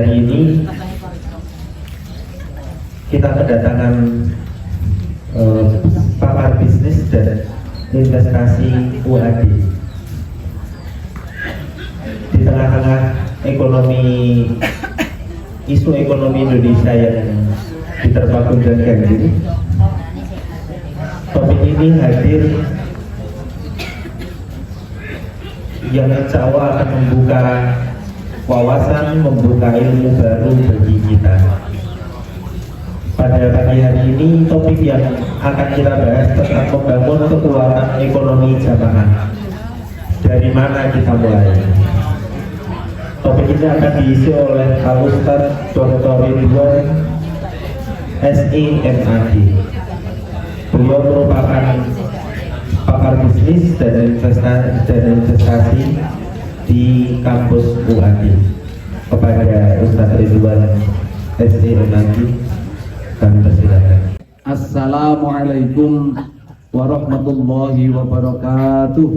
hari ini kita kedatangan pakar bisnis dan investasi UAD di tengah-tengah isu ekonomi Indonesia yang diterpa guncangan ganjil. Topik ini hadir yang insya Allah akan membuka wawasan, membuka ilmu baru bagi kita. Pada pagi hari ini topik yang akan kita bahas tentang membangun kekuatan ekonomi jamaah. Dari mana kita mulai? Topik ini akan diisi oleh Pak Ustadz Dr. Ridwan SIMAD. Beliau merupakan pakar bisnis dan investasi di kampus UAD. Kepada Ustadz Ridwan SIMAD, kami persilakan. Assalamualaikum warahmatullahi wabarakatuh.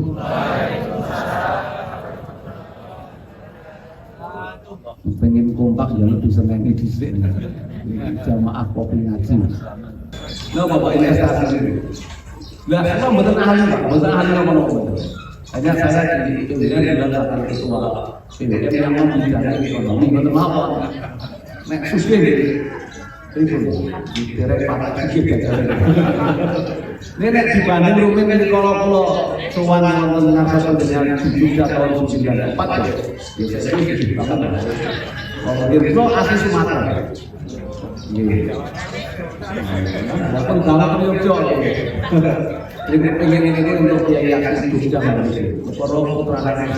Pengen kompak ya lebih seneng di sini jamaah kopi ngaji. Nah, Bapak investasi ini. Nah, saya betul ahli Pak, betul ahli ngomong. Hanya saya di bilang wakil ketua PDM yang membidangi ekonomi, betul apa? Nek susah ini direk para sikit aja. Ini nek dibanding rumin di kalau sowan wonten ngarsa dengan 7 tahun 94 ya. Ya saya setuju banget. Kalau Dirgo asli Sumatera. Nggih. Walaupun dalam Yogyakarta. Ini untuk biaya yang Jogja nanti. Para putra anak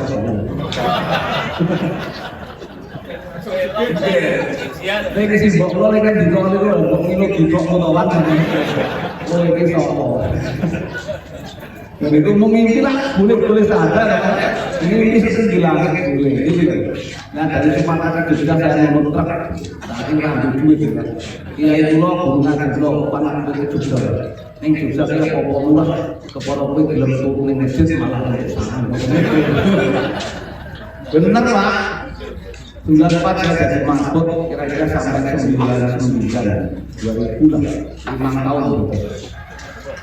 Lagi sih mbok lo lagi di kok niku mbok kilo dikok motowan. Oh iki sapa? Jadi itu mengimpi lah, boleh sadar ini sesuatu langit boleh gitu. Nah dari Sumatera itu sudah saya ngontrak, saat ini ambil duit gitu. Iya itu loh, bunga itu panas itu Jogja. Neng Jogja saya pokok murah, kepala gue belum turunin masjid malah ada sana. Bener Pak. 94 saya jadi masuk kira-kira sampai 99 2000 lah 5 tahun gitu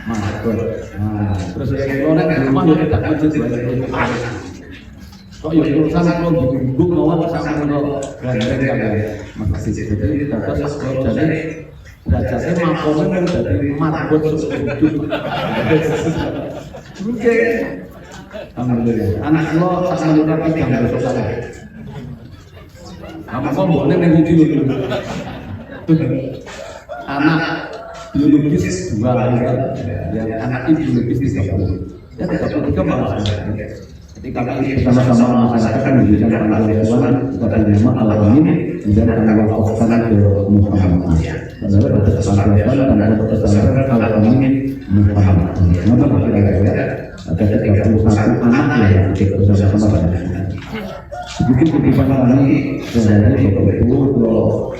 masuk. Nah terus yang lonek di rumah ya tidak masjid kok ya urusan kalau dibunduk lawan sama kalau gandeng kan masjid jadi terus kalau jadi derajatnya makomnya dari marbot sujud. Oke alhamdulillah anak lo tak menurut yang bersalah. Apa kok boleh menguji dulu? Anak biologis 2 yang anak biologis 30. Ya 33 malah. Jadi kami bersama-sama masyarakat memberikan bantuan kepada Imam Al-Amin dan kami wakafkan ke Muhammad. Adalah pada kesempatan dan kesempatan Al-Amin Muhammad. Kenapa kira-kira ada 31 anak yang ikut bersama-sama dengan begitu kehidupan kami dari Bapak Ibu kalau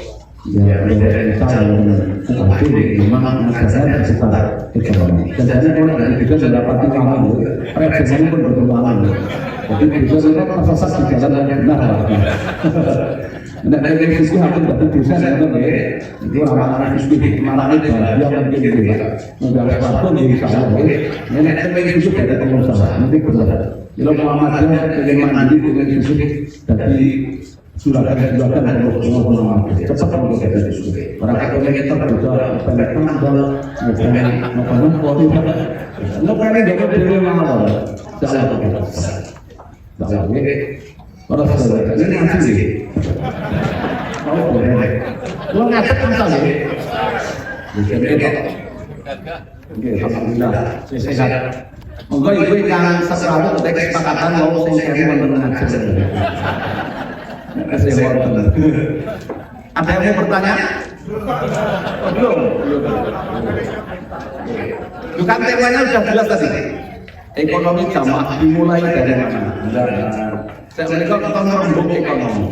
ya dari saya mungkin memang negara sekitar ekonomi dan dari orang yang juga mendapati kami reaksinya pun berkembang jadi bisa kita tersesat di jalan yang benar nah dari sisi hakim dari desa saya itu anak-anak istri marah itu dia mungkin gitu negara satu di sana nenek temen itu dari pengusaha nanti benar. Kalau Muhammadiyah dengan mandiri dengan susu dari surakan untuk pengusaha cepat untuk dari susu. Para ekonomi terbuka pendek tanggal bukan politik. Bukan dari diri malah. Jangan. Para saudara ini masih sih. Oh boleh. Lo ngatek kan ya? Oke, alhamdulillah. Sehat. Monggo ibu yang sesuatu untuk kesepakatan mau sing kami wonten ngaji. Ada yang mau bertanya? Belum. Bukan temanya sudah jelas tadi. Ekonomi jamaah dimulai dari mana? Saya menikah kita merembuk ekonomi.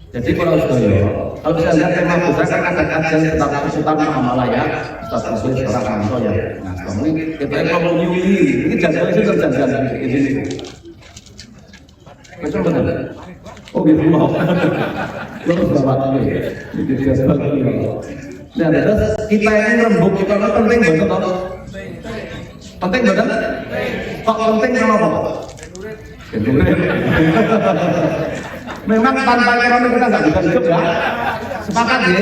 Jadi kalau saya lihat tema besar kan ada kajian tentang Sultan Mahamalaya, Ustaz Muhammad Sorakanto ya. Nah, ini kita ngomong ini jadwalnya itu terjadi di sini. Betul betul. Oh gitu mau. terus bawa ini jadwal ini. Nah, terus kita ini rembuk kita ini penting betul toh? Penting betul? Kok penting kenapa? Memang tanpa ekonomi kita nggak bisa hidup ya. Sepakat ya?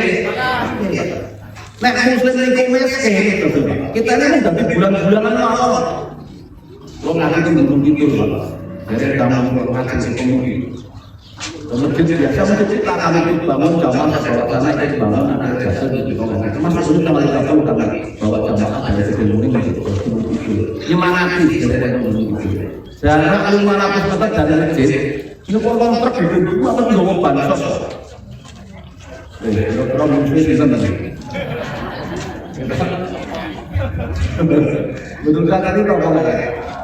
Nek muslim ini miskin, kita ini udah bulan-bulanan apa? Lo ngaji itu belum gitu Pak. Jadi kamu ngaji ekonomi. Masjid biasa masjid kita kami itu bangun jamaah sholat sana itu bangun ada jasa di bawah. Termasuk itu kalau kita tahu kan bahwa jamaah ada di ekonomi masjid itu. Nyemangati dari ekonomi itu. Jarak 500 meter dari masjid. Ini kolong truk itu apa nggak bansos? Kira-kira muslim di sana. Betul sekali toh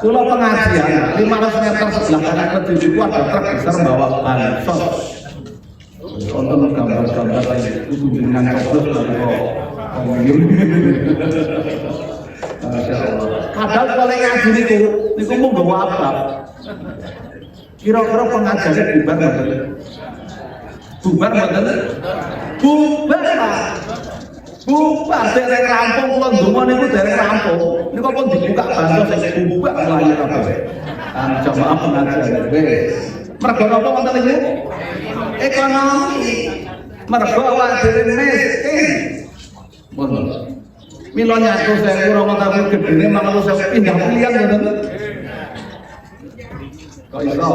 kalau pengajian 500 meter sebelah kanan masjid itu ada truk besar bawa bansos. Untuk gambar-gambar itu dengan coblos lalu kok. Padahal kalau ngaji itu mau bawa apa? Kira-kira pengajiannya bubar betul? Bubar betul? Bubar Pak. Bubar dari rampung pulau Dungan itu dari rampung. Ini kok pun dibuka bansos saya bubar mulai apa? Jamaah pengajian. Mergo apa wonten iki? Ekonomi. Mergo awak dhewe miskin. Mun. Mila nyatu 1000 ora tahu gedene 50.000 pindah pilihan ngoten. Kok iso?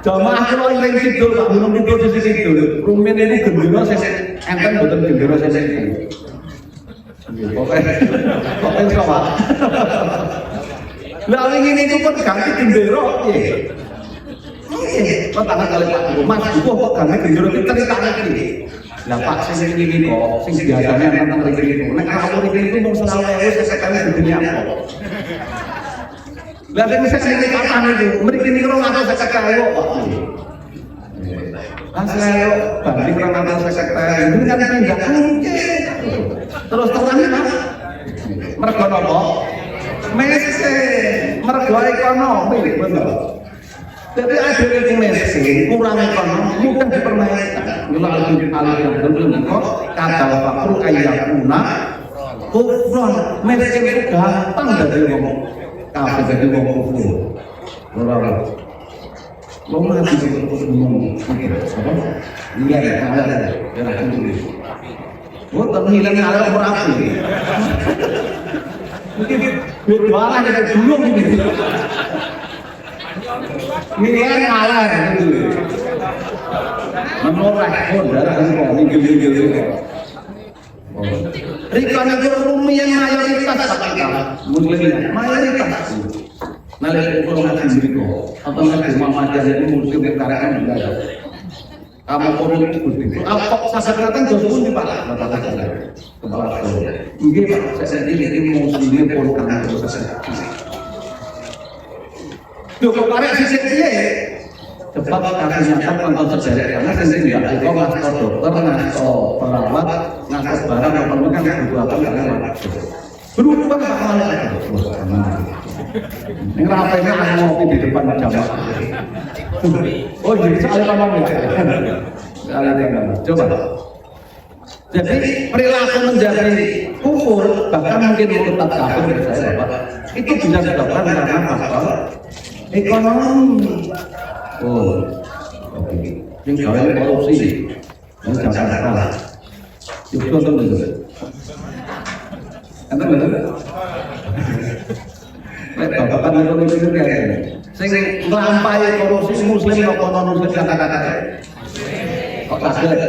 Jamaah kula ing kidul Pak Gunung Kidul di kidul. Rumin ini gendera sing enten boten gendera sing iki. Pokoke iso Pak. Lah wingi niku pun ganti gendera piye? Kok tangan kali Pak Mas kok ganti gendera iki ceritane iki. Lah Pak sing iki kok sing biasane enten mriki niku. Nek rawuh iki mung 20.000 sekali gedene apa? Lah sing iki kapan iki? Mriki niku 250.000 Pak. Asal banding 250.000 ini kan pindah terus terang Pak. Mergo napa? Miskin, mergo ekonomi bener. Jadi ada yang miskin, kurang ekonomi, mudah dipermainkan. Melalui aliran belum kok kata fakru ayyakuna kufron. Miskin itu gampang dari ngomong kafir dari ngomong kufur. Berapa? Lo mati untuk ngomong apa? Iya ya, ada ya tulis. Oh, terhilang ada berapa? Mungkin berdoa kita dulu gitu. Miliar ngalah gitu. Menoreh modal kan kok minggil-minggil. Rikon itu lumayan mayoritas muslim mayoritas. Nalek ukur ngaji mriko atau ngaji Muhammadiyah itu muslim karena juga. Kamu politik begitu. Apa sasaran dos pun Pak? Kepala sekolah. Nggih Pak, saya ini muslim pun kan terus. Lho kok arek sisik piye? Sebab kasih nyata nonton sejarah karena sendiri enggak kok ngasto dokter, ngasto perawat, ngasto barang apa kan butuh apa karena berubah Pak malah. Ini rapenya ngopi di depan jamaah. Oh jadi soalnya ngomong ya. Coba. Jadi perilaku menjadi kufur bahkan mungkin murtad kafir saya Bapak itu bisa disebabkan karena faktor ekonomi. Oh, oke. Yang kalian korupsi, yang Jakarta, itu betul betul. Anda betul. Bapak itu kayak sing nglampahi korupsi muslim kok non muslim kata-kata. Kok kaget?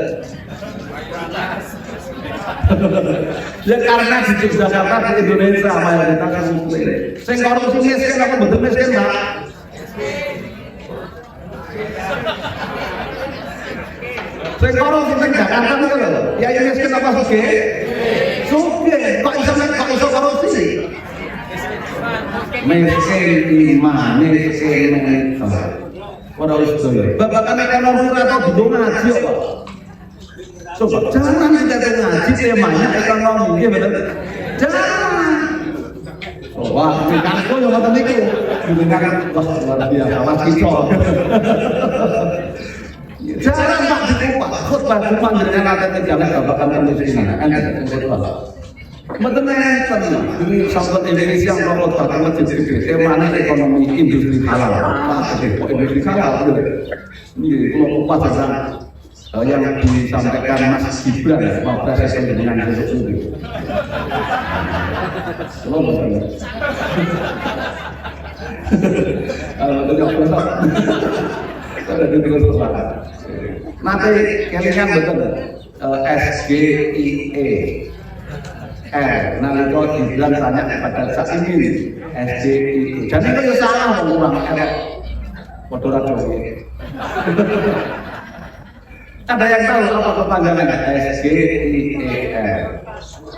Ya karena di Jakarta di Indonesia mayoritas muslim. Sing korupsi miskin apa betul miskin, Pak? Sing korupsi sing Jakarta itu lho. Ya miskin apa sugih? Sugih. Kok iso korupsi? Miskin iman, miskin itu. Ora wis doyo. Babakan ekonomi ora tau digo ngaji kok. Coba jangan kita ngaji temanya ekonomi, ya betul. Jangan. Oh, Wah, kanku yang ngoten niku. Jenengan wah luar biasa, Mas Kico. Jarang Pak dikupak, khutbah Jumat jenengan ate jangan babakan kemiskinan. Enten khutbah. Mboten enten. Ini sahabat Indonesia yang khutbah ke masjid gede. Temanya ekonomi industri halal. Kok industri halal? Nggih, kula kupas yang disampaikan Mas Gibran mau presiden dengan besok ini. Kalau tidak besok, ada di terus nanti kelingan betul SGIE. Nalika Gibran tanya kepada Caimin SGIE. Jadi itu salah mengulang Padha Jokowi. Ada yang tahu apa kepanjangan SGIER?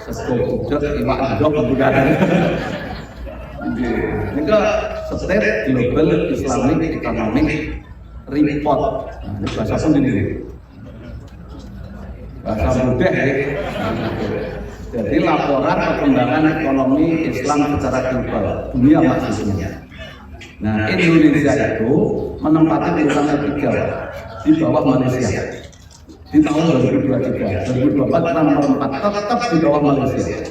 Sesungguhnya iwak dok kemudahan. Ini ke State Global Islamic Economic Report. Ini bahasa pun ini. Bahasa mudah ya. Jadi laporan perkembangan ekonomi Islam secara global dunia maksudnya. Nah, Indonesia itu menempati urutan ketiga di bawah Malaysia. Di tahun 2023, 2024 nomor 4 tetap di bawah Malaysia.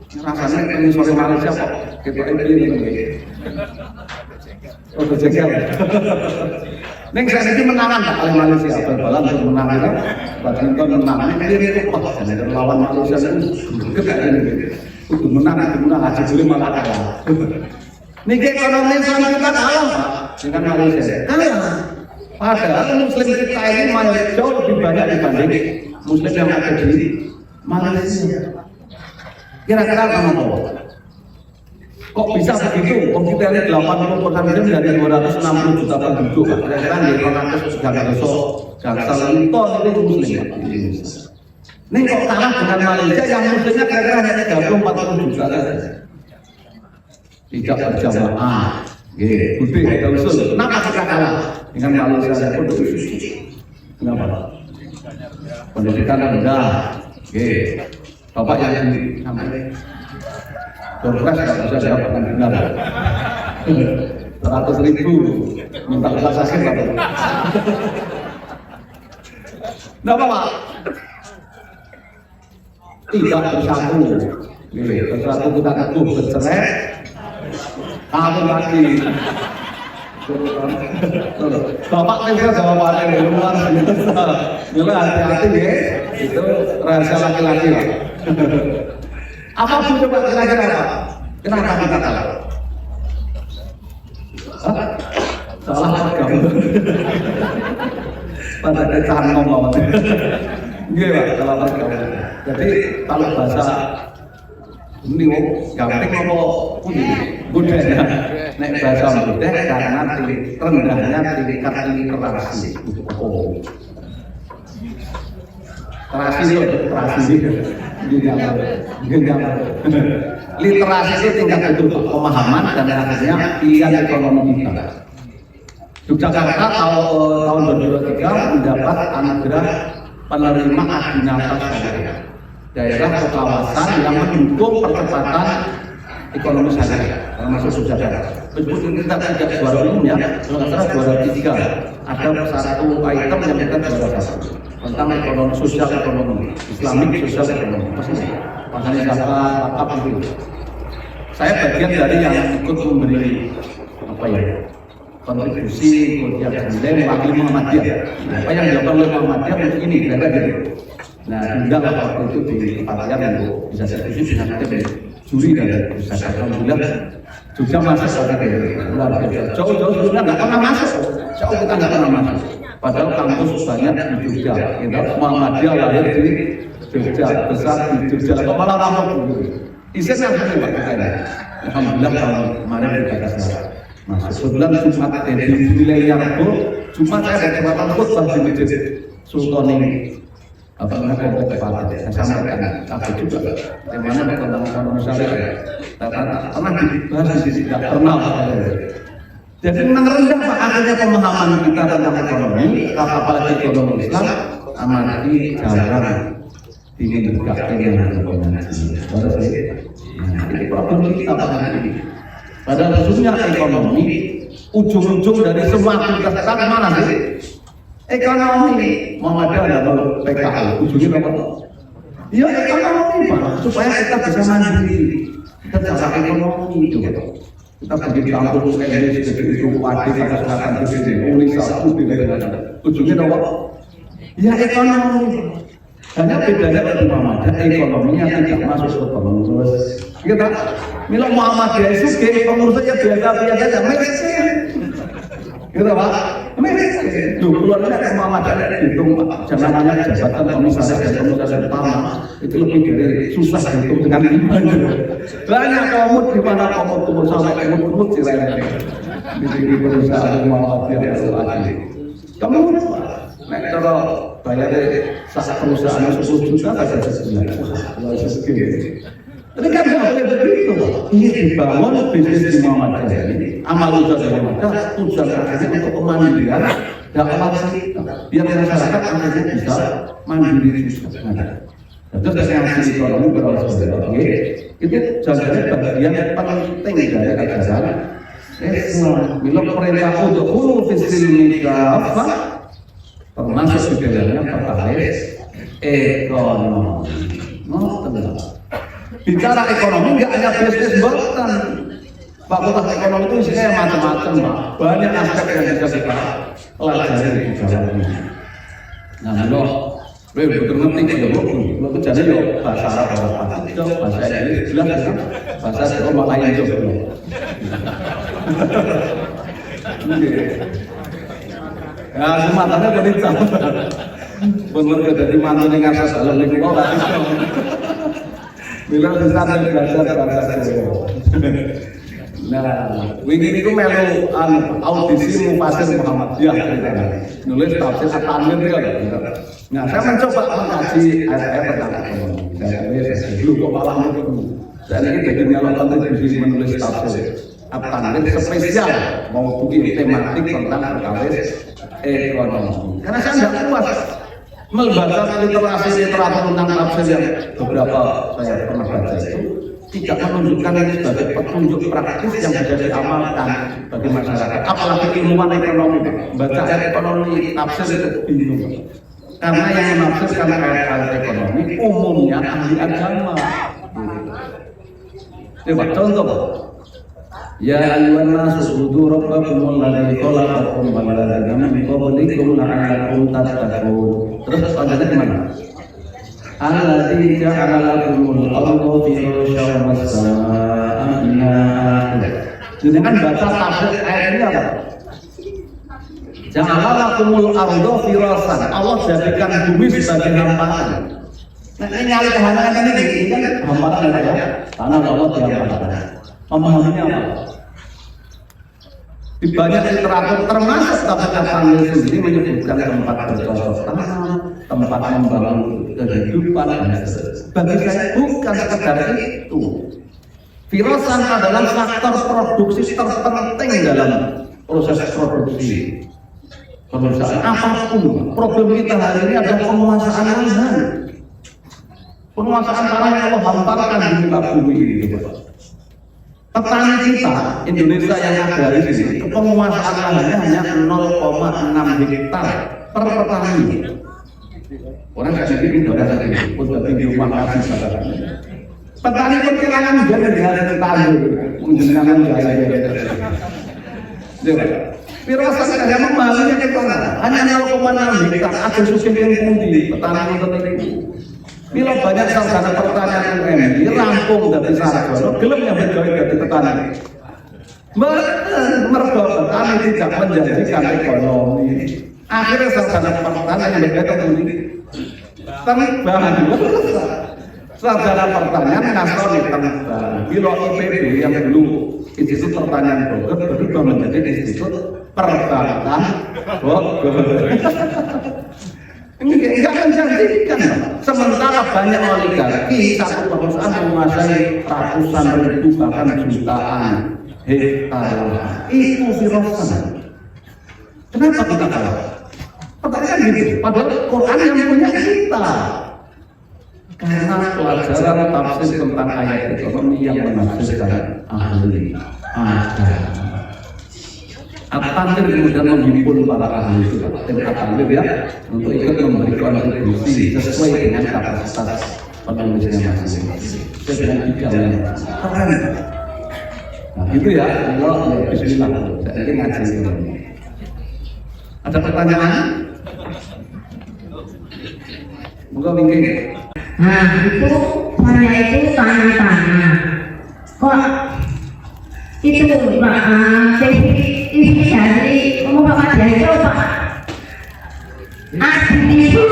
Rasanya pengen sore Malaysia kok kita ini. Oh, berjegal. Neng saya ini menangan tak oleh Malaysia, bal-balan untuk menang kan? Badminton menang, ini kok lawan Malaysia itu gede ini. Untuk menang aja boleh malah kalah. Niki ekonomi Islam kita kalah Pak dengan Malaysia. Kalah. Padahal Muslim kita ini jauh lebih banyak dibanding Muslim yang ada di Malaysia. Kira-kira kenapa? Kok bisa begitu? Kok kita ini 80% Muslim dari 260 juta penduduk. Kira-kira di 200 jangan besok Jaksel itu Muslim. Ini kok kalah dengan Malaysia yang Muslimnya kira-kira hanya 30-40 juta saja. Tidak berjamaah. Budi kita usul. Kenapa kita kalah dengan Malaysia pun suci? Kenapa? Pendidikan rendah. Bapak yang sampai Dorpres tidak bisa jawab dengan benar. 100.000 minta usaha sakit Bapak. Kenapa Pak? Tidak bersatu. Bersatu kita teguh bercerai. Apa lagi? Bapak bisa jawabannya luar biasa. Bila hati-hati ya, itu rahasia laki-laki lah. Apa pun coba kira-kira apa? Kenapa kita kalah? Salah kamu. Pada kecahan ngomong. Iya, salah kamu. Jadi kalau bahasa ini gampang ngomong budaya. Nek bahasa mudah karena rendahnya tingkat literasi. Literasi itu tingkat itu pemahaman dan akhirnya pilihan ekonomi kita. Yogyakarta tahun 2023 mendapat anugerah penerima Adinata Syariah, daerah atau kawasan yang mendukung percepatan ekonomi syariah, termasuk Yogyakarta. Meskipun kita tidak juara umum ya, sementara juara 3 ada satu item yang kita juara 1 tentang ekonomi sosial ekonomi, Islamik sosial ekonomi. Makanya zakat apa itu? Saya bagian dari yang ikut memberi apa ya? Kontribusi kemudian nilai mewakili Muhammadiyah. Apa yang dilakukan oleh Muhammadiyah mungkin ini kira-kira gitu. Nah, diundang waktu itu di Kepatian untuk bisa diskusi dengan tim juri dan bisa alhamdulillah juga masuk ke luar biasa. Jauh-jauh sebelumnya nggak pernah masuk. Jauh kita nggak pernah masuk. Padahal kampus banyak di Jogja. Kita Muhammadiyah lahir di Jogja, besar di Jogja. Kok malah ramah dulu. Isinya apa Pak kita ini? Alhamdulillah tahun kemarin kita kasih masuk. Sebulan Jumat di wilayah Rebo, Jumat saya ada kesempatan khutbah di masjid Sultan ini. Apa namanya komplek Kepatian? Saya sampaikan apa juga? Bagaimana tentang ekonomi syariah? Pernah dibahas di sini, tidak pernah. Jadi memang rendah Pak akhirnya pemahaman kita tentang ekonomi, apalagi ekonomi Islam, amati jarang ingin bergerak dengan ekonomi. Baru sih. Nah, ini problem kita Pak ini. Padahal khususnya ekonomi, ujung-ujung dari semua aktivitas kita mana sih? Ekonomi. Mau ada PKL, ujungnya apa? Ya ekonomi Pak, supaya kita bisa mandiri. Kita cara ekonomi itu. Kita pergi ke kampung Inggris, itu Padi, Kata Selatan, Uni satu, ujungnya apa? Ya ekonomi. Hanya bedanya dari Muhammadiyah, ekonominya tidak masuk ke pengurus. Kita, mila Muhammadiyah itu pengurusnya biasa-biasa saja, miskin. Gitu Pak, miskin. Keluarnya ke Muhammadiyah itu jangan hanya jabatan komisaris dan komisaris utama, itu lebih dari susah hitung dengan iman. Banyak komut di mana komut sampai komut cireng di sini perusahaan Muhammadiyah itu lagi. Kamu nek cara bayar sak perusahaan 10 juta saja sebulan. Kalau segini. Tapi kan nggak boleh begitu. Ini dibangun bisnis di Muhammadiyah ini. Amal usaha di Muhammadiyah tujuan akhirnya untuk kemandirian dakwah kita. Biar masyarakat akhirnya bisa mandiri juga. Terus dari hasil ekonomi berasal itu jadi bagian penting dari ajaran Islam. Bila perintah untuk fisil apa? Termasuk di dalamnya perkara ekonomi. Bicara ekonomi nggak hanya bisnis bukan. Fakultas ekonomi itu isinya macam-macam, Pak. Banyak aspek yang bisa kita pelajari di dalamnya. Nah, betul ngerti ya, lo kerjanya yo bahasa Arab, bahasa Inggris jelas, bahasa Jawa lain juga. Ya, sematanya jadi sama. Bener dari mana nih ngasih dalam lingkungan orang itu. Bila bisa belajar bahasa Jawa. Nah, wingi niku melu audisi Mufasir Muhammadiyah nulis tafsir At-Tanwir ya. Nah, saya mencoba mengkaji ayat-ayat tentang ekonomi. Saya dulu kok malah itu. Dan ini jadi nyalon kontribusi menulis tafsir At-Tanwir spesial mau bikin tematik tentang perkara ekonomi. Karena saya tidak puas membaca literasi literatur tentang tafsir yang beberapa saya pernah baca itu tidak menunjukkan ini sebagai petunjuk praktis yang bisa diamalkan bagi masyarakat. Apalagi ilmuwan ekonomi, baca ayat ekonomi tafsir itu bingung. Karena yang menafsirkan ayat-ayat ekonomi umumnya ahli agama. Coba contoh. Ya ayyuhan nasu ubudu rabbakum alladzi khalaqakum wal ladzina min qablikum la'allakum tattaqun. Terus lanjutnya gimana? Alladzi ja'ala lakumul arda firasyan was samaa'a binaa'a. Jadi kan baca tafsir ayat ini apa? Ja'ala lakumul arda firasyan. Allah jadikan bumi sebagai hamparan. Nah, ini nyali kehamparan ini kan hamparan ya. Tanah Allah dihamparan. Pemahamannya apa? Di banyak literatur termasuk tafsir At-Tanwir sendiri menyebutkan tempat bercocok tanam, tempat membangun kehidupan dan sebagainya. Bagi saya bukan sekedar itu. Firasyan adalah faktor produksi terpenting dalam proses produksi perusahaan apapun. Problem kita hari ini adalah penguasaan lahan. Penguasaan tanah yang Allah hamparkan di muka bumi ini. Petani kita Indonesia yang ada di sini, penguasaan lahannya hanya 0,6 hektar per petani. Orang nggak jadi pindah dari untuk tinggi rumah kasih saudara. Petani pun kehilangan dari hasil tandur, menjenangkan gaya. Firasat saya memahaminya ke sana, hanya 0,6 hektar. Ada susun yang pundi petani itu. Bila banyak sarjana pertanian UMI rampung dari sarjana, gelem yang bergawe dari petani. Mergo petani tidak menjanjikan ekonomi. Akhirnya sarjana pertanian yang bergawe dari tembang. Sarjana pertanian ngasoni tembang. Bila IPB yang dulu Institut Pertanian Bogor berubah menjadi Institut Pertanian Bogor. Enggak menjanjikan. Sementara banyak oligarki satu perusahaan menguasai ratusan ribu bahkan jutaan hektar. Itu firasat. Kenapa kita kalah? Pertanyaan gitu. Padahal Quran yang punya kita. Karena pelajaran tafsir tentang ayat ekonomi yang menafsirkan ahli. At-Tanzir kemudian menghimpun para ahli surat tim At-Tanzir ya untuk ikut memberi kontribusi sesuai dengan kapasitas penulisnya masing-masing. Dengan bidangnya keren. Nah itu ya, Allah ya Bismillah. Saya ingin ngaji ini. Ada pertanyaan? Moga mungkin. Nah itu saya itu tanya-tanya kok itu Pak TV dari Muhammadiyah coba itu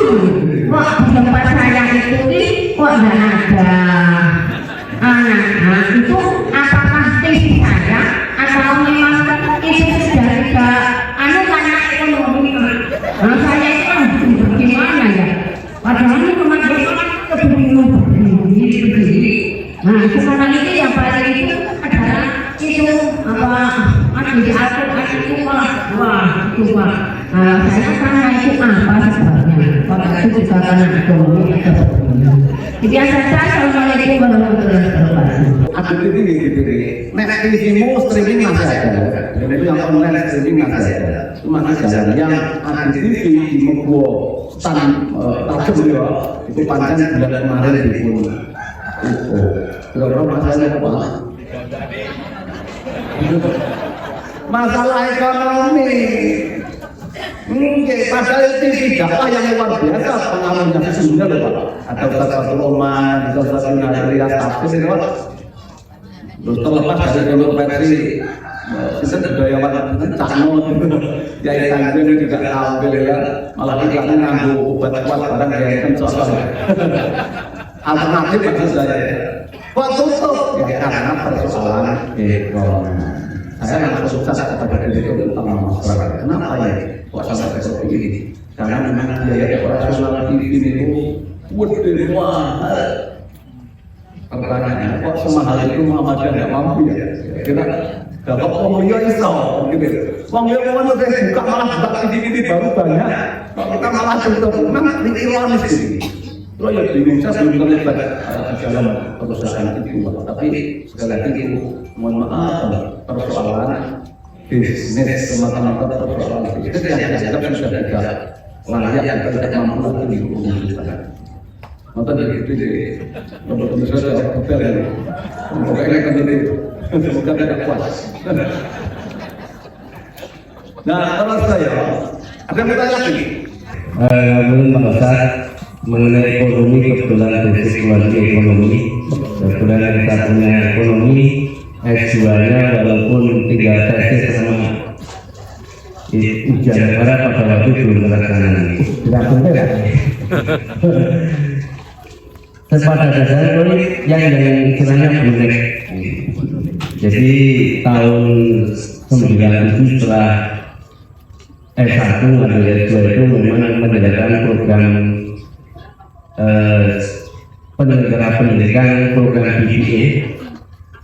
kok di tempat saya itu kok nggak ada anak itu apakah TV saya atau memang itu sudah tidak karena ekonomi saya itu bagaimana ya padahal ini Muhammadiyah kebingungan begini. Nah sekarang itu yang paling itu adalah itu apa di Al-Quran itu wah itu Pak. Saya tanya itu apa sebabnya? Kalau itu juga karena ekonomi atau biasa saja. Assalamualaikum warahmatullahi wabarakatuh. Ada gitu. Nek TV-mu streaming masih ada. Dan itu yang online streaming masih ada. Cuma jalan yang ada TV di Mengkuo Stan Tajem ya itu pancen bulan kemarin dibunuh. Kira-kira masalahnya apa? Masalah ekonomi. Padahal TV dakwah yang luar biasa pengaruhnya sesungguhnya Pak. Ada Ustaz Oman, Ustaz Narias Tafsir itu terus terlepas dari kontroversi kita budayawan Cano Yai Tanjung juga tampil ya malah iklannya nganggu obat kuat barang yang kencok alternatif bagi saya kok tutup ya karena persoalan ekonomi saya nggak sukses kepada diri utama masyarakat kenapa ya kok sampai seperti ini karena memang biaya operasional TV itu gede mahal. Pertanyaannya kok semahal itu Muhammadiyah nggak mampu ya kira dapat pemulihan iso gitu wong yo ngono teh buka malah buka TV baru banyak kok kita malah tutup memang ironis ini lo ya bingung saya belum terlibat di dalam perusahaan itu tapi sekali lagi itu mohon maaf persoalan bisnis semata-mata persoalan bisnis yang dianggap sudah tidak layak atau tidak mampu lagi diurusan. Nonton dari itu deh, nonton saya hotel ini, pokoknya kan itu, semoga tidak puas. Nah, kalau saya ada yang bertanya lagi. Belum Pak Ustaz mengenai ekonomi kebetulan basic keluarga ekonomi, kebetulan kita punya ekonomi S2-nya walaupun 3 tesis sama ujian negara pada waktu belum terlaksana. Tidak benar ya? Sepada dasarnya yang istilahnya bonek. Jadi tahun 97 setelah S1 atau S2 itu memang menjalankan program penyelenggara pendidikan program BBA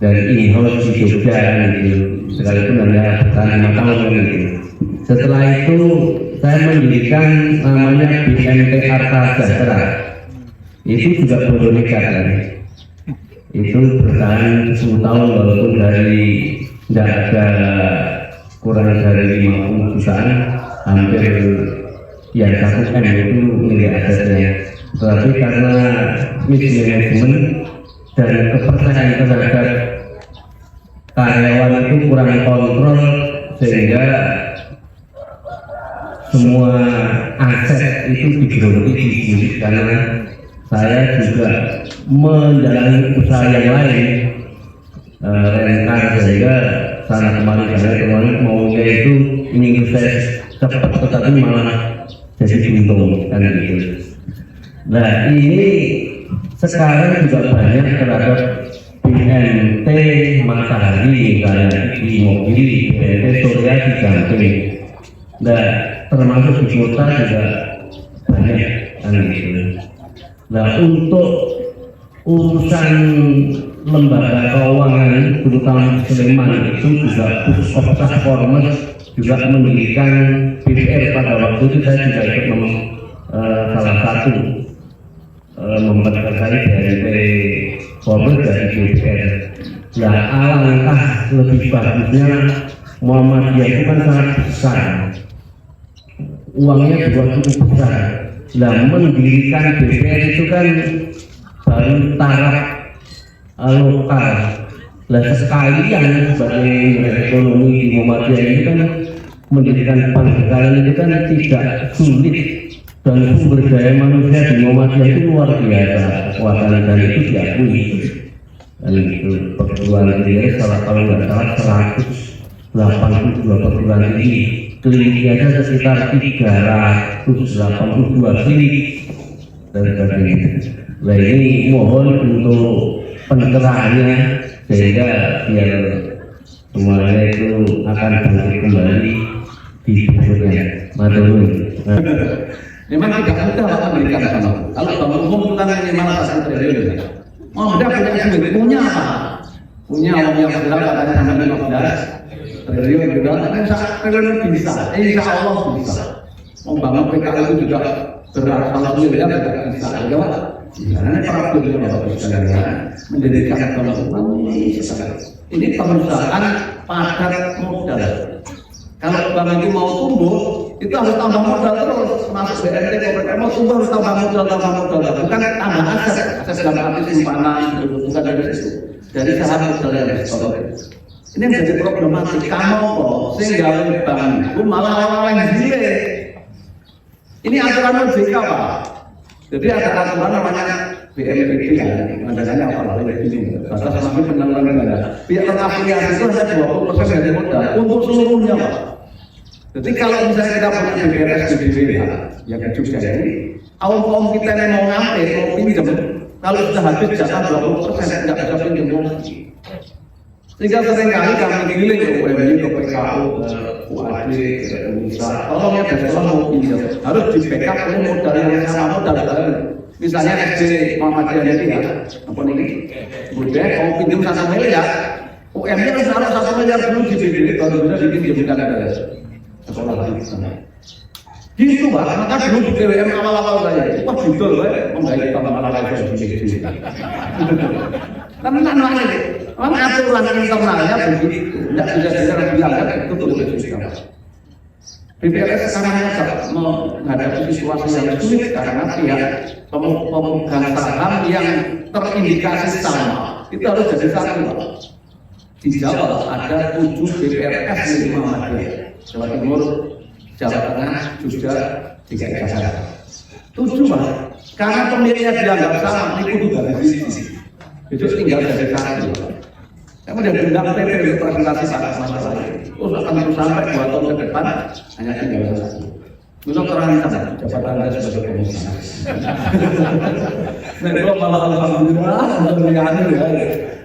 dan in-house di Jogja gitu. Sekalipun hanya bertahan 5 tahun gitu. Setelah itu saya mendirikan namanya BMT Arta Sejahtera. Itu juga baru nekat kan. Itu bertahan 10 tahun walaupun dari tidak ada kurang dari 50 jutaan hampir ya 1 M itu milik asetnya. Tetapi karena mismanagement dan kepercayaan terhadap karyawan itu kurang kontrol sehingga semua aset itu digerogoti karena saya juga menjalani usaha yang lain rentar sehingga sana kemarin maunya itu ingin sukses cepat tetapi malah jadi bingung kan gitu. Nah ini sekarang juga banyak terhadap BNT Matahari misalnya di mobil BNT Surya di Jamping. Nah termasuk di kota juga banyak kan gitu. Nah untuk urusan lembaga keuangan terutama Sleman itu juga Pusat Formas juga mendirikan BPR pada waktu itu saya juga ikut salah satu memperterkait BNT Formas dari BPR. Nah, alangkah lebih bagusnya Muhammadiyah itu kan sangat besar, uangnya juga cukup besar. Nah, mendirikan BPR itu kan baru taraf lokal. Nah, sekalian sebagai ekonomi di Muhammadiyah ini kan mendirikan bank sekalian itu kan tidak sulit, dan sumber daya manusia di Muhammadiyah itu luar biasa kekuatan, dan itu diakui. Dan itu perguruan tinggi salah kalau nggak salah 182 perguruan tinggi, kliniknya saja sekitar 382 klinik dan sebagainya. Nah, ini mohon untuk pencerahannya sehingga biar semuanya itu akan bangkit kembali di berikutnya. Maturun. Memang tidak mudah lah memberikan sama. Kalau bank umum itu kan minimal 1 triliun. Oh, udah punya duit, punya apa? Punya uang yang besar katanya sampai 15 triliun juga. Tapi triliun bisa, insya Allah bisa. Membangun PKL itu juga berat, kalau miliar tidak bisa. Karena problemnya Bapak sekalian mendirikan bank umum ini perusahaan padat modal. Kalau bank itu mau tumbuh, itu harus tambah modal terus. Masuk BNT, mau tumbuh harus tambah modal, bukan tambah aset dalam arti simpanan, bukan dari situ. Dari saham modal yang besar. Ini menjadi problematik. Kamu kok sehingga bank itu malah orang gile. Ini aturan OJK Pak. Jadi ada aturan namanya BMPT kan, mandangannya apa lagi ini? Batas maksimal pengeluaran negara. Pihak terafiliasi itu hanya 20% dari modal untuk seluruhnya Pak. Jadi kalau misalnya kita punya BPRS di BPH yang ke Jogja ini, kaum kita yang mau ngambil, mau pinjam, kalau sudah habis jatah 20% tidak bisa pinjam lagi. Sehingga seringkali kami giling ke UMY, ke PKU, ke UAD, ke Indonesia. Kalau yang besok mau pinjam, harus di backup oleh modal yang sama modal. Misalnya SD Muhammadiyah ini ya, apa ini? Kemudian mau pinjam 1 miliar, UMY harus taruh 1 miliar dulu di BPD, baru bisa dipinjamkan ada sekolah lagi sana. Gitu Pak, maka dulu di BWM awal-awal saya, wah judul menggait tambah lagi di karena namanya orang aturan internalnya begitu, tidak bisa dianggap itu boleh dianggap. BPRS sekarang menghadapi situasi yang sulit karena pihak pemegang saham yang terindikasi sama itu harus jadi satu. Di Jawa ada 7 BPRS di Muhammadiyah, Jawa Timur, Jawa Tengah, Jogja, DKI Jakarta. 7 Pak, karena pemiliknya dianggap sama, ini kudu dari sisi. Itu tinggal dari satu. Kamu udah diundang PP untuk presentasi masalah ini. Akan terus sampai 2 tahun ke depan hanya tinggal satu. Untuk terancam jabatan Anda sebagai komisaris. Nah, kalau malah alhamdulillah, ya.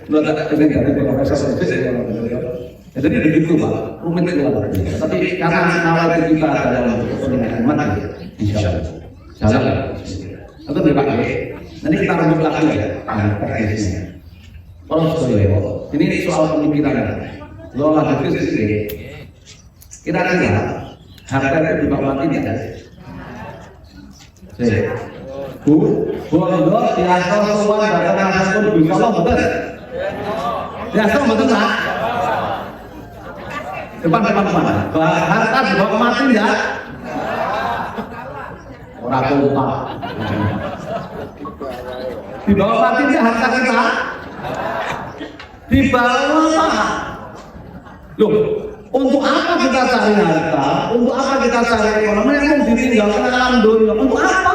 Lo tak dari profesor. Jadi begitu Pak, rumit itu tapi karena nawar kita dalam kepentingan umat, insya Allah jalan. Atau tidak nanti kita rembuk lagi ya, teknisnya. Ini soal pemikiran. Lo ada krisis ini. Kira-kira harta itu dibawah tidak? Bondo biasa sowan datang langsung bisa lo betul. Biasa betul Pak. Depan. Harta dibawa mati enggak? Orang kompak. Dibawa mati enggak harta kita? Dibawa Pak. Loh, untuk apa kita cari harta? Untuk apa kita cari ekonomi yang ditinggalkan alam dunia? Untuk apa?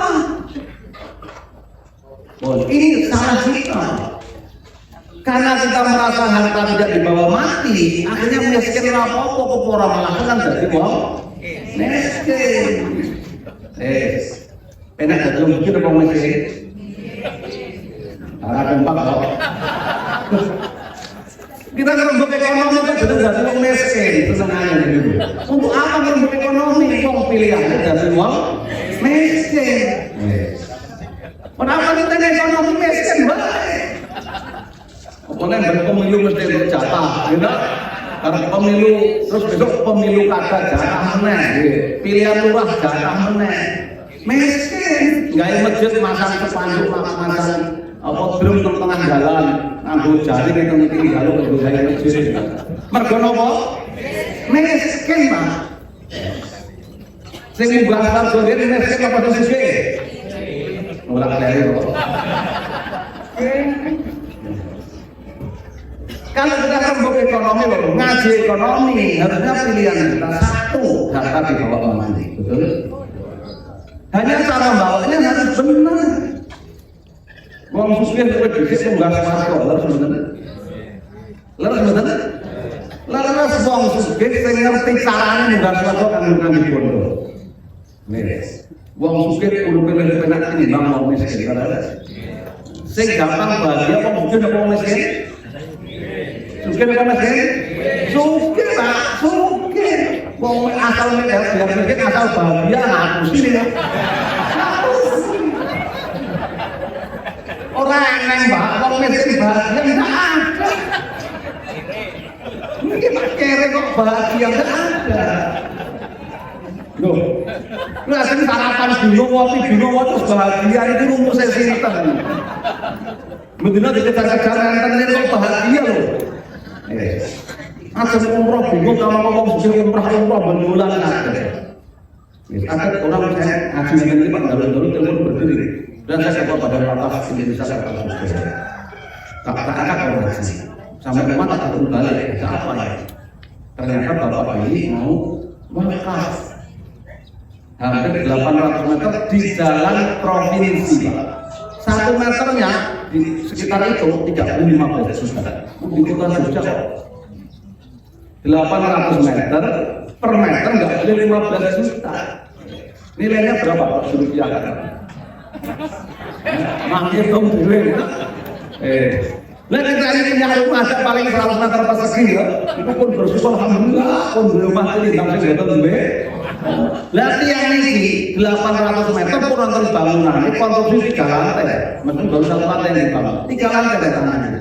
Oh, ini salah kita. Karena kita merasa harta tidak dibawa mati, akhirnya miskin apa-apa orang melakukan jadi uang miskin. Enak jadi mungkin apa miskin? Arah kompak kok. Kita ngerembuk ekonomi kan jadi uang miskin, tenang aja gitu. Untuk apa ngerembuk ekonomi? Uang pilihannya jadi uang miskin. Kenapa kita ekonomi miskin baik? Pokoknya berpemilu mesti berjatah, gitu. Karena pemilu terus besok pemilu kada jatah meneh, pilihan lurah jatah meneh. Miskin, gaya masjid masang sepanduk masang apa drum nang tengah jalan nganggo jari ning iki jaluk nganggo gawe masjid. Mergo napa? Miskin, Pak. Sing munggah swarga dhewe miskin apa sugih? Ora kere kok. Kalau kita rembuk ekonomi, ngaji ekonomi, harusnya pilihan kita satu, harta dibawa kemana, betul? Hanya cara bawanya harus benar. Wong sugih kuwi dhisik munggah swarga, leres bener. Leres bener. Leres wong sugih sing ngerti carane munggah swarga kan nang bondo. Wis. Wong sugih kudu penak tinimbang wong miskin. Sing gampang bahagia wong sugih apa wong miskin? Sugih apa miskin? Sugih, Pak, sugih. Wong asal biar miskin asal bahagia ngapusi ya. Orang neng Pak, wong miskin bahagia enggak ada. Mungkin Pak kere kok bahagia enggak ada. Loh, lu asli sarapan bingung, ngopi bingung, terus bahagia itu rumusnya sinten. Betina dikejar-kejar enten kok bahagia loh. Asal umroh bingung kalau ngomong sujud umroh benulan ada. Ada orang saya ngaji dengan Pak Dalu telepon berdiri dan saya coba pada wakaf Indonesia saya tak orang ngaji sampai rumah tak turun balik ada apa ya? Ternyata bapak ini mau wakaf hampir 800 meter di jalan provinsi, Pak. 1 meternya di sekitar itu 315 juta. Di kota Jogja kok 800 meter per meter nggak boleh 15 juta. Nilainya berapa Pak rupiah? Makin dong dulu. Nah kita ini punya rumah ada paling 100 meter persegi ya. Itu pun bersyukur alhamdulillah pun rumah ini sampai betul dulu. Berarti yang ini 800 meter pun nonton bangunan ini konstruksi 3 lantai. Mungkin baru 1 lantai yang dibangun. 3 lantai dari tanahnya.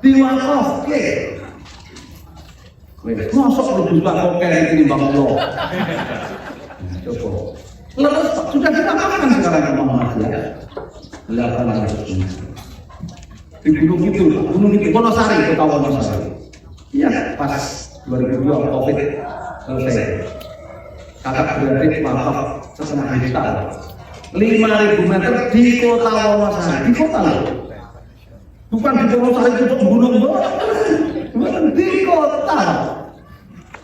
Diwakaf ke. Masuk lu juga oke ini bang lo. Coba. Lalu sudah kita makan sekarang ke Muhammadiyah. 800 meter. Di gunung itu Wonosari, kota Wonosari. Iya, pas 2002 COVID selesai. Kakak berarti wakaf setengah juta. 5.000 meter di kota Wonosari, di kota loh. Bukan di Wonosari itu gunung loh, di kota.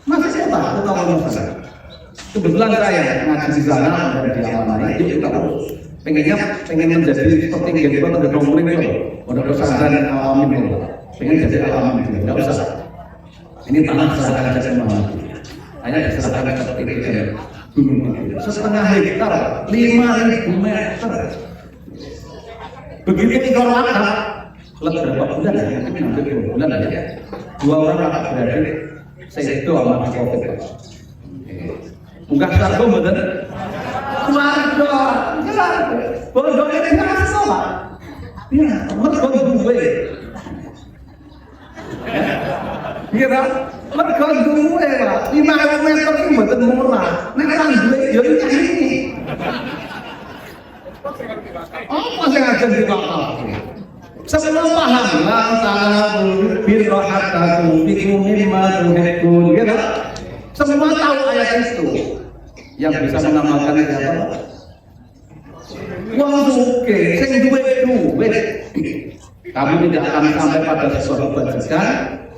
Masih kota Wonosari. Kebetulan saya ngaji di sana dan di Amanah itu kita pengen menjadi seperti Genpa atau Dongkring itu, udah pesantren alamin itu, pengen jadi alamin itu, nggak usah. Ini tanah serahkan saja Muhammad. Hanya diserahkan seperti itu ya, gunung itu, setengah hektar, 5.000 meter. Begitu ikor wakaf, berapa bulan ya? Mungkin hampir 2 bulan ya. 2 orang wakaf berarti saya itu amat COVID. Munggah swarga mboten? Swarga. Bodoh ini nggak salah. Iya, mergo duwe. Iya kan? Mergo duwe, Pak. 5 meter itu mboten murah. Nek kan duwe yo ini. Apa sing ajan diwakaf? Sebelum paham lantaran birrohatta tunfiqu mimma tuhibbun, gitu. Semua tahu ayat itu. Yang bisa mengamalkan apa? Wong sugih sing duwe. Kamu tidak akan sampai pada sebuah kebajikan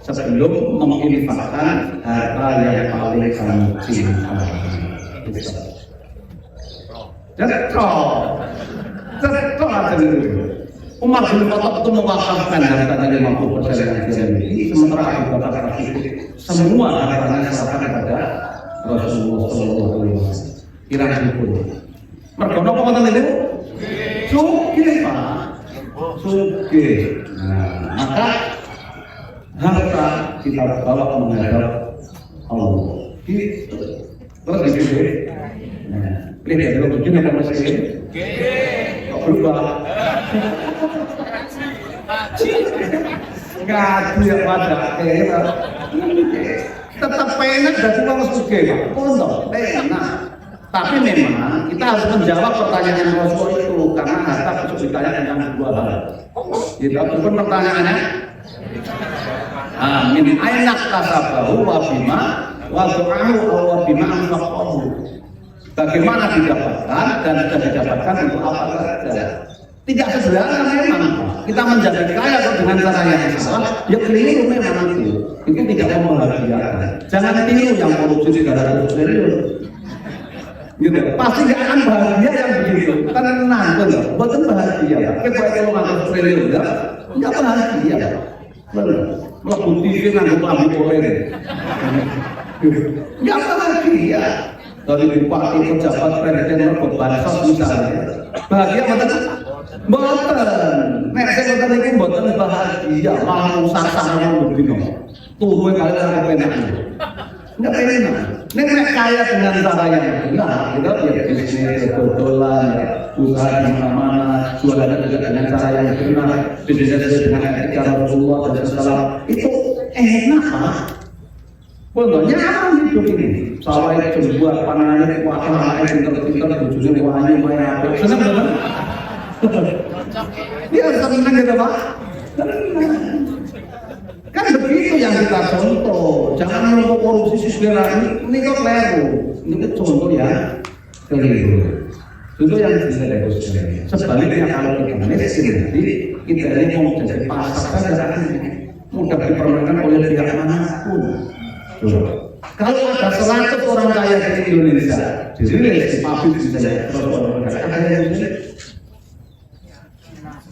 sebelum menginfakkan harta yang paling kamu cintai. Cetok aja dulu. Umar bin Khattab itu mewakafkan hartanya 50% yang dia miliki, sementara Abu Bakar semua hartanya diserahkan kepada Rasulullah SAW. Kira-kira pun. Mereka apa kata itu? Sugih, Pak. Sugih. Nah, maka harta kita bawa menghadap Allah. Gitu. Terus gitu. Nah, pilih dari begini apa masih? Kok berubah? Ngaji ya pada tetap enak dari orang sugih, Pak. Pondok enak. Tapi memang kita harus menjawab pertanyaan Rasul itu karena harta ditanya tentang dua hal. Gitu, bukan pertanyaannya. Min aina kasabahu wa bima wa du'ahu wa bima anfaqahu. Bagaimana didapatkan dan sudah didapatkan untuk apa saja. Tidak sederhana memang. Kita menjadi kaya dengan cara yang salah, ya keliru memang itu. Itu tidak membahagiakan. Jangan tiru yang korupsi 300 triliun. Gitu, pasti gak akan bahagia yang begitu. Tenang, benar. Bukan bahagia. Kita kalau nggak triliun, nggak bahagia. Benar. Melakukan TV nggak lampu poler. Nggak bahagia. Dari bupati pejabat presiden berbansos misalnya, bahagia betul. Boten, nek saya boten itu boten bahagia, malah usah-usah mau begini. Tuh kalian kepenak. Enggak penak. Nek kaya dengan cara yang benar, gitu ya bisnis, kebetulan, usaha di mana-mana, jualan juga dengan cara yang benar, bisnis dengan etika Rasulullah dan segala itu enak, Pak. Contohnya apa hidup ini? Sawah itu buat panahnya, kuatnya, pinter-pinter, bujurnya, wangi, maya, senang benar. Dia senang gitu Pak. Kan begitu yang kita contoh. Jangan mau korupsi segera ini kok keliru. Ini contoh ya keliru. Itu yang bisa dilakukan. Sebaliknya kalau kita miskin nanti kita ini mau jadi pasar saja mudah dipermainkan oleh pihak manapun. Kalau ada 100 orang kaya di Indonesia, dirilis di pabrik misalnya,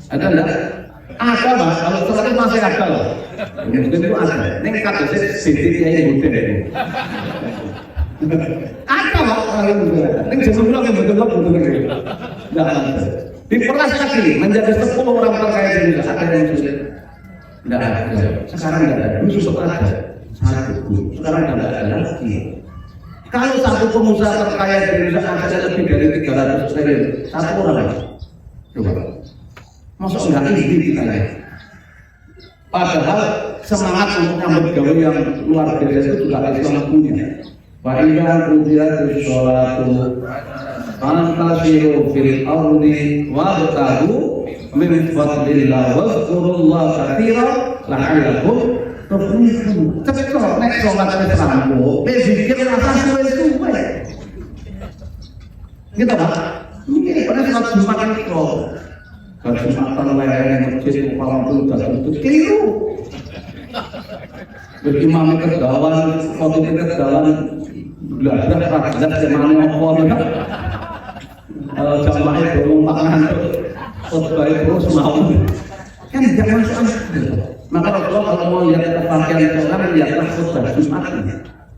ada enggak? Ada Mas, kalau selalu masih ada loh. Mungkin itu ada. Ini kasusnya sedikitnya yang mudah ini. Ada Mas, ini sebelumnya yang betul-betul ini. Tidak ada. Diperas lagi menjadi 10 orang terkaya di Indonesia. Ada yang sudah? Tidak ada. Sekarang tidak ada. Dulu sudah ada. Satu. Sekarang tidak ada lagi. Kalau satu pengusaha terkaya di Indonesia ada lebih dari 300 triliun, satu orang. Coba. Masuk enggak ini kita ya. Padahal semangat untuk nyambut gawe yang luar biasa itu juga Islam punya. Wa idza qudiyatis sholatu fantasiru fil ardi wabtagu min fadlillah wazkurullaha katsiran la'allakum tuflihun. Cekok nek salat wis rampung, pikir rasa suwe-suwe. Gitu Pak. Ini pada saat Jumat itu Jumatan layar masjid umpama pun itu keliru. Jadi imam kedawan, waktu kedawan belajar rakyat zaman apa ya? Jamaah belum makan, khutbah terus mau. Kan tidak masuk. Maka Rasulullah kalau mau lihat pakaian orang lihatlah khutbah Jumat.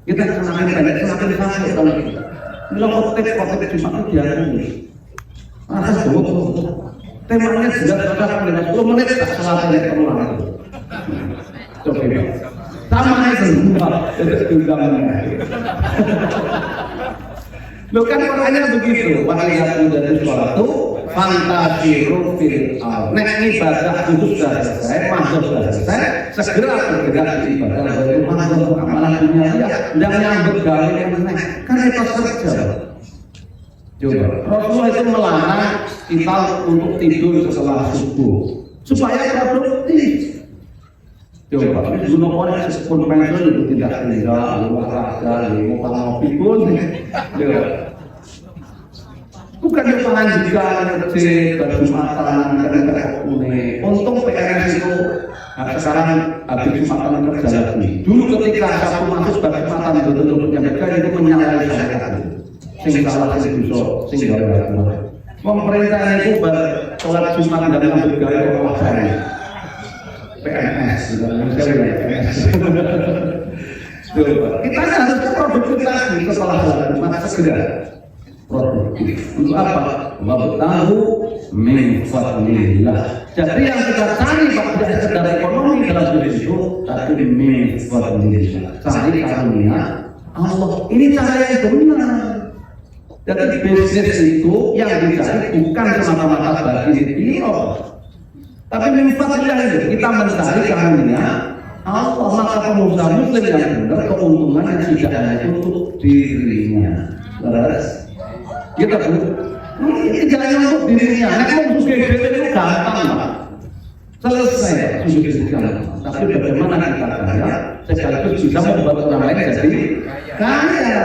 Kita semakin banyak semakin fasih kalau kita. Kalau khutbah Jumat itu diakui. Masa dulu temanya jelas sudah dengan 10 menit tak salah dari pengulangan. Coba sama aja semua itu lo kan orangnya begitu. Wahai dari suatu fantasi rufil al. Nek ibadah kudus sudah selesai, masuk sudah selesai, segera bergerak di ibadah dari masuk amalan dunia dan nyambut gawe yang menaik. Kan itu saja. Coba, Rasulullah itu melarang kita untuk tidur setelah subuh supaya produktif. Coba, di gunung orang sepuluh pensiun itu tidak tinggal, olahraga, mau ngopi pun. Bukan di pengajian kecil, berjumatan, kerja kuning. Untung PNS itu sekarang habis jumatan kerja lagi. Dulu ketika satu masuk berjumatan betul-betul menyampaikan itu menyalahi syariat. Sing salah sing dosa sing gawe Allah. Pemerintah itu sholat Jumat dan ngambil gawe Allah hari. PNS PNS. Kita harusnya produktivitas setelah sholat Jumat segera produktif. Untuk apa? Wabtahu min fadlillah. Jadi yang kita cari tidak sekedar ekonomi dalam diri itu, tapi min fadlillah. Cari karunia Allah. Ini cara yang benar. Jadi bisnis itu yang dicari bukan semata-mata bagi biro, tapi manfaatnya itu kita mencari karunia Allah. Maka pengusaha muslim yang benar keuntungan yang tidak hanya untuk dirinya, terus Gitu Bu. Tidak hanya untuk dirinya, nek mau juga itu gampang Pak. Selesai sudah sekian. Tapi bagaimana kita kaya sekaligus bisa membuat orang lain jadi kaya.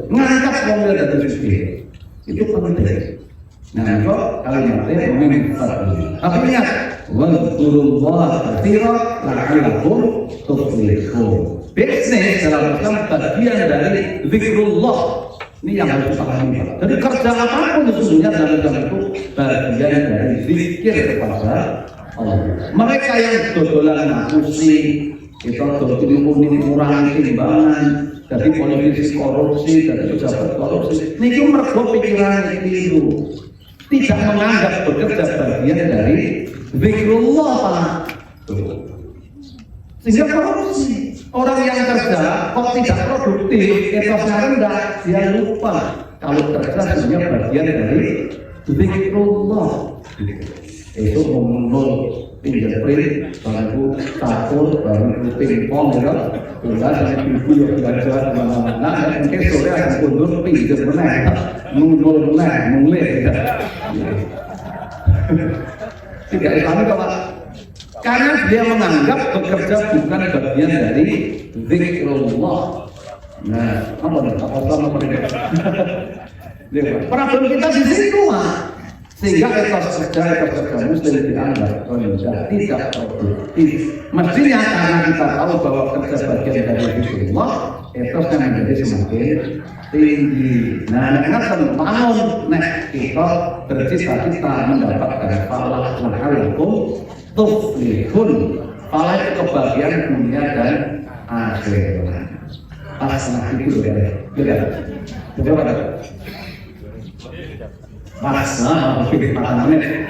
Ngangkat formula dari segi itu penting. Nah, kok kalimatnya memanfaatkan. Tapi ingat, wadzurullaha katsiran la'allakum tuflihun. Bisnis dalam Islam bagian dari zikrullah. Ini yang harus dipahami Pak. Jadi kerja apapun sesungguhnya dalam Islam itu bagian dari zikir kepada Allah. Mereka yang dodolan ngapusi, itu dodolan mengurangi timbangan, jadi politisi korupsi, jadi pejabat korupsi. Ini mergo pikiran itu tidak menganggap bekerja bagian dari zikrullah Pak. Sehingga korupsi. Orang yang kerja kok tidak produktif, etosnya rendah, dia lupa kalau kerja sebenarnya bagian dari zikrullah. Itu mengundur fingerprint, baru catur, baru pingpong, ya. Kemudian dari ibu yang belajar kemana-mana, mungkin sore akan mundur fingerprint, mundur mulai, tidak Islami Pak. Karena dia menganggap bekerja bukan bagian dari zikrullah. Nah, apa mereka? Problem kita di situ Pak. Sehingga etos kerja muslim dianggap rendah, tidak produktif. Mestinya karena kita tahu bahwa kerja bagian dari zikrullah, etosnya menjadi semakin tinggi. Nah, ingat bangun, kita bercita-cita mendapatkan pahala la'allakum tuflihun. Pahala itu kebahagiaan dunia dan akhirat. Asnah itu ya. Coba. Masa, 4 menit.